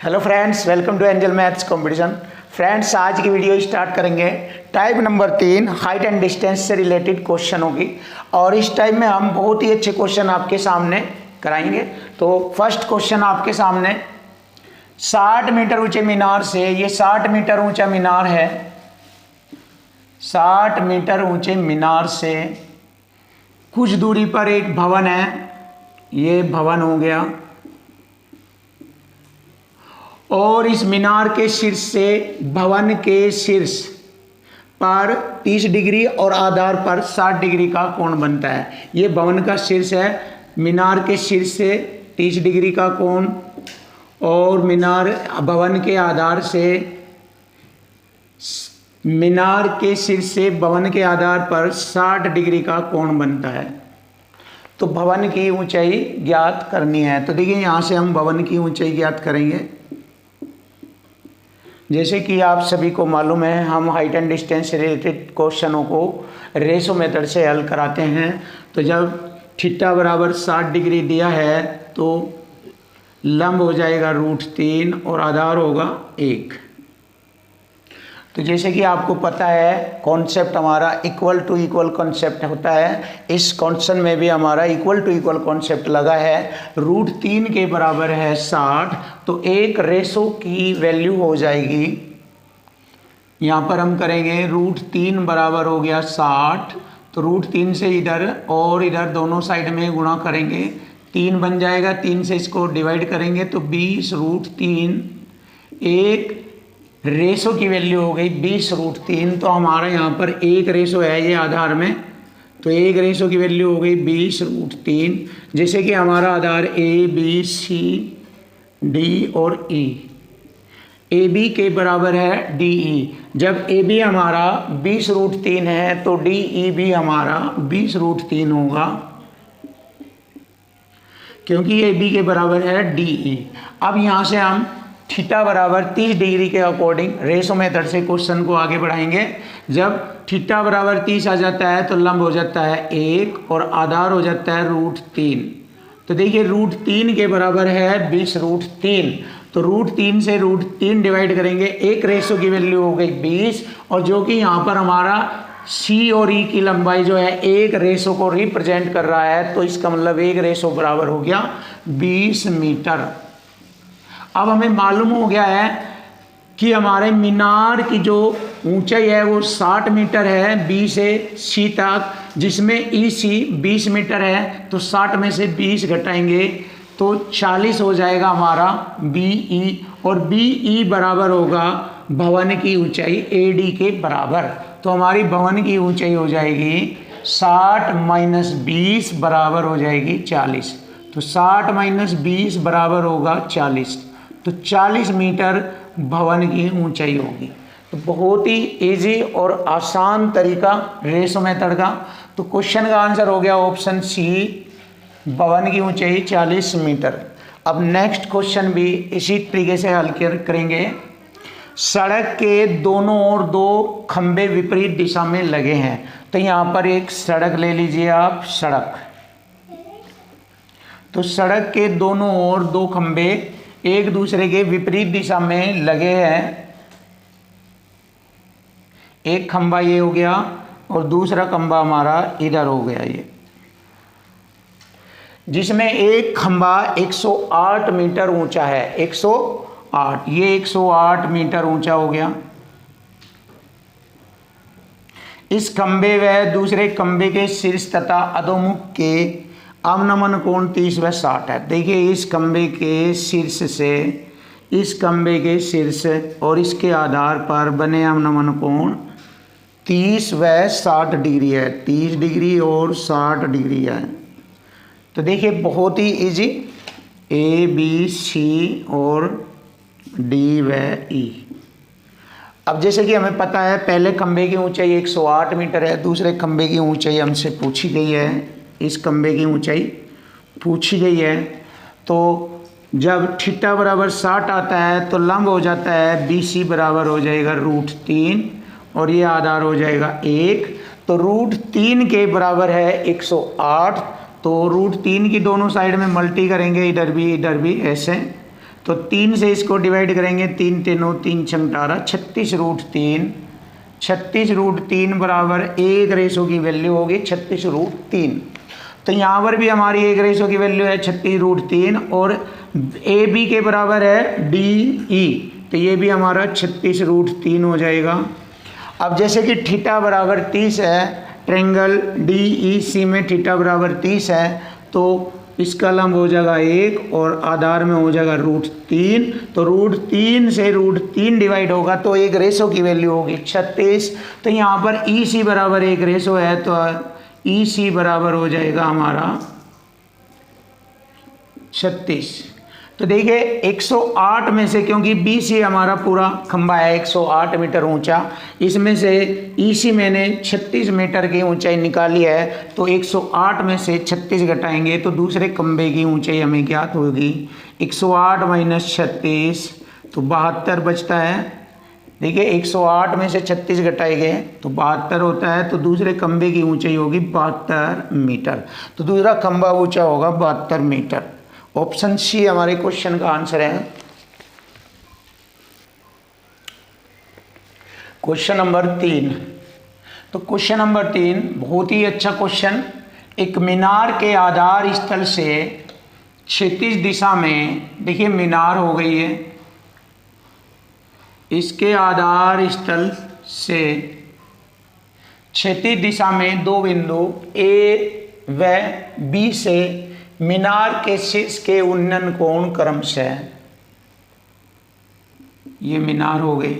Hello friends, welcome to angel maths competition. Friends, आज की video start करेंगे type number 3 height and distance से related question होगी। और इस टाइप में हम बहुत ही अच्छे क्वेश्चन आपके सामने कराएंगे। तो फर्स्ट क्वेश्चन आपके सामने, 60 मीटर ऊंचे मीनार से, ये 60 मीटर ऊंचा मीनार है, 60 मीटर ऊंचे मीनार से कुछ दूरी पर एक भवन है, ये भवन हो गया, और इस मीनार के शीर्ष से भवन के शीर्ष पर 30 डिग्री और आधार पर 60 डिग्री का कोण बनता है। ये भवन का शीर्ष है, मीनार के शीर्ष से 30 डिग्री का कोण, और भवन के आधार से, मीनार के शीर्ष से भवन के आधार पर 60 डिग्री का कोण बनता है। तो भवन की ऊंचाई ज्ञात करनी है। तो देखिए, यहाँ से हम भवन की ऊंचाई ज्ञात करेंगे। जैसे कि आप सभी को मालूम है, हम हाइट एंड डिस्टेंस से रिलेटेड क्वेश्चनों को रेशो मेथड से हल कराते हैं। तो जब थीटा बराबर 60 डिग्री दिया है तो लंब हो जाएगा √3 और आधार होगा 1। तो जैसे कि आपको पता है, कॉन्सेप्ट हमारा इक्वल टू इक्वल कॉन्सेप्ट होता है। इस क्वेश्चन में भी हमारा इक्वल टू इक्वल कॉन्सेप्ट लगा है। √3 के बराबर है 60, तो एक रेशो की वैल्यू हो जाएगी, यहाँ पर हम करेंगे √3 बराबर हो गया 60, तो √3 से इधर और इधर दोनों साइड में गुणा करेंगे, 3 बन जाएगा, 3 से इसको डिवाइड करेंगे तो 20√3, एक रेशो की वैल्यू हो गई 20√3। तो हमारा यहाँ पर एक रेशो है ये आधार में, तो एक रेशो की वैल्यू हो गई 20√3। जैसे कि हमारा आधार ABCD और E, AB के बराबर है DE। जब AB हमारा 20√3 है तो DE भी हमारा 20√3 होगा, क्योंकि AB के बराबर है DE। अब यहाँ से हम थीटा बराबर 30 डिग्री के अकॉर्डिंग रेशो मेथड से क्वेश्चन को आगे बढ़ाएंगे। जब थीटा बराबर 30 आ जाता है तो लंब हो जाता है 1 और आधार हो जाता है √3। तो देखिए, √3 के बराबर है 20√3, तो √3 से √3 डिवाइड करेंगे, एक रेशो की वैल्यू हो गई 20, और जो कि यहाँ पर हमारा C और E की लंबाई जो है एक रेशो को रिप्रेजेंट कर रहा है, तो इसका मतलब एक रेशो बराबर हो गया 20 मीटर। अब हमें मालूम हो गया है कि हमारे मीनार की जो ऊंचाई है वो 60 मीटर है B से C तक, जिसमें EC 20 मीटर है, तो 60 में से 20 घटाएंगे तो 40 हो जाएगा हमारा BE, और BE बराबर होगा भवन की ऊंचाई AD के बराबर। तो हमारी भवन की ऊंचाई हो जाएगी 60 - 20 बराबर हो जाएगी 40। तो 60 - 20 बराबर होगा 40, तो 40 मीटर भवन की ऊंचाई होगी। तो बहुत ही इजी और आसान तरीका रेशो मेथड का। तो क्वेश्चन का आंसर हो गया ऑप्शन C, भवन की ऊंचाई 40 मीटर। अब नेक्स्ट क्वेश्चन भी इसी तरीके से हल करेंगे। सड़क के दोनों ओर 2 खंबे विपरीत दिशा में लगे हैं। तो यहाँ पर एक सड़क ले लीजिए आप, सड़क। तो सड़क के दोनों ओर 2 खंबे एक दूसरे के विपरीत दिशा में लगे हैं। एक खंबा ये हो गया और दूसरा खंबा हमारा इधर हो गया, ये, जिसमें एक खंबा 108 मीटर ऊंचा है, 108, ये 108 मीटर ऊंचा हो गया। इस खंबे व दूसरे खंबे के शीर्ष तथा अधोमुख के अवनमन कोण 30 व 60 है। देखिए, इस खंबे के शीर्ष से, इस खंबे के शीर्ष और इसके आधार पर बने अवनमन कोण 30 व 60 डिग्री है, 30 डिग्री और 60 डिग्री है। तो देखिए, बहुत ही इजी, ABC और D व E। अब जैसे कि हमें पता है, पहले खंबे की ऊंचाई 108 मीटर है, दूसरे खंबे की ऊंचाई हमसे पूछी गई है, इस खंबे की ऊंचाई पूछी गई है। तो जब थीटा बराबर 60 आता है तो लंब हो जाता है BC बराबर हो जाएगा √3, और ये आधार हो जाएगा 1। तो √3 के बराबर है 108, तो √3 की दोनों साइड में मल्टी करेंगे, इधर भी ऐसे, तो 3 से इसको डिवाइड करेंगे, 3 3 3 6 18, 36√3, 36√3 बराबर 1 की वैल्यू होगी 36√3। तो यहाँ पर भी हमारी 1 की वैल्यू है 36√3 और ए बी के बराबर है डी ई, तो ये भी हमारा 36√3 हो जाएगा। अब जैसे कि थीटा बराबर 30 है, ट्रायंगल डी ई सी में थीटा बराबर 30 है, तो इसका लंब हो जाएगा 1 और आधार में हो जाएगा √3, तो √3 से √3 डिवाइड होगा तो 1 की वैल्यू होगी 36। तो यहाँ पर ई सी बराबर 1 है, तो ई सी बराबर हो जाएगा हमारा 36। तो देखिए 108 में से, क्योंकि बी सी हमारा पूरा खंबा है 108 मीटर ऊंचा, इसमें से ई सी मैंने 36 मीटर की ऊंचाई निकाली है, तो 108 में से 36 घटाएंगे तो दूसरे खंबे की ऊंचाई हमें ज्ञात होगी। 108 माइनस 36 तो 72 बचता है। देखिए 108 में से 36 घटाएंगे तो 72 होता है, तो दूसरे खंबे की ऊंचाई होगी 72 मीटर, तो दूसरा खंबा ऊंचा होगा 72 मीटर। ऑप्शन सी हमारे क्वेश्चन का आंसर है। क्वेश्चन नंबर 3, तो क्वेश्चन नंबर 3 बहुत ही अच्छा क्वेश्चन। एक मीनार के आधार स्थल से क्षैतिज दिशा में, देखिए मीनार हो गई है, इसके आधार स्थल से क्षैतिज दिशा में 2 बिंदु ए व बी से मीनार के शीर्ष के उन्नयन कोण क्रमशः, ये मीनार हो गई।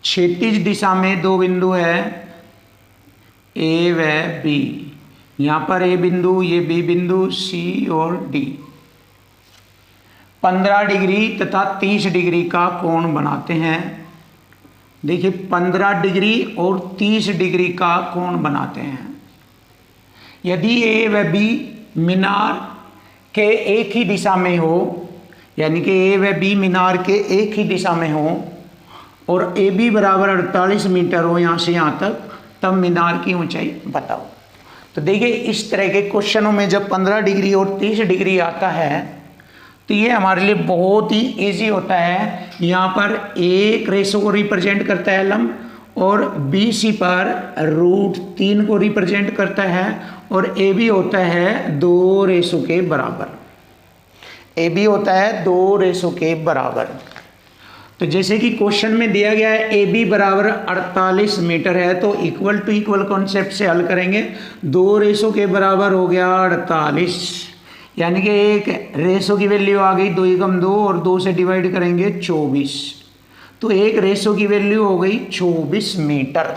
क्षैतिज दिशा में 2 बिंदु है ए व बी, यहाँ पर ए बिंदु, ये बी बिंदु, सी और डी, 15 डिग्री तथा 30 डिग्री का कोण बनाते हैं। देखिए 15 डिग्री और 30 डिग्री का कोण बनाते हैं। यदि ए व बी मीनार के एक ही दिशा में हो, यानी कि ए व बी मीनार के एक ही दिशा में हो और ए बी बराबर 48 मीटर हो यहाँ से यहाँ तक, तब मीनार की ऊंचाई बताओ। तो देखिए इस तरह के क्वेश्चनों में जब 15 डिग्री और 30 डिग्री आता है तो ये हमारे लिए बहुत ही इजी होता है। यहाँ पर एक रेशो को रिप्रेजेंट करता है लंब, और बी सी पर √3 को रिप्रेजेंट करता है, और ए बी होता है 2 रेशो के बराबर। ए बी होता है 2 रेशो के बराबर। तो जैसे कि क्वेश्चन में दिया गया है ए बी बराबर 48 मीटर है, तो इक्वल टू इक्वल कॉन्सेप्ट से हल करेंगे। 2 रेशो के बराबर हो गया 48, यानी कि एक रेशो की वैल्यू आ गई 2 एकम 2 और 2 से डिवाइड करेंगे 24, तो एक रेशो की वैल्यू हो गई 24 मीटर।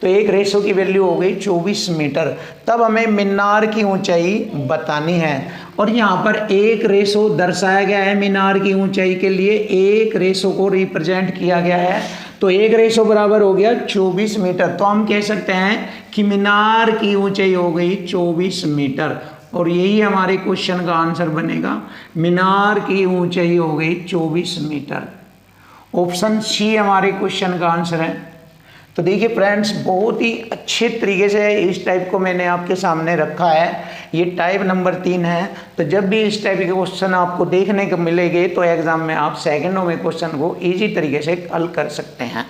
तो एक रेशो की वैल्यू हो गई 24 मीटर। तब हमें मीनार की ऊंचाई बतानी है, और यहाँ पर एक रेशो दर्शाया गया है मीनार की ऊंचाई के लिए, एक रेशो को रिप्रेजेंट किया गया है, तो एक रेशो बराबर हो गया 24 मीटर। तो हम कह सकते हैं कि मीनार की ऊंचाई हो गई 24 मीटर, और यही हमारे क्वेश्चन का आंसर बनेगा। मीनार की ऊंचाई हो गई 24 मीटर। ऑप्शन सी हमारे क्वेश्चन का आंसर है। तो देखिए फ्रेंड्स, बहुत ही अच्छे तरीके से इस टाइप को मैंने आपके सामने रखा है। ये टाइप नंबर 3 है। तो जब भी इस टाइप के क्वेश्चन आपको देखने को मिलेंगे तो एग्जाम में आप सेकंडों में क्वेश्चन को इजी तरीके से हल कर सकते हैं।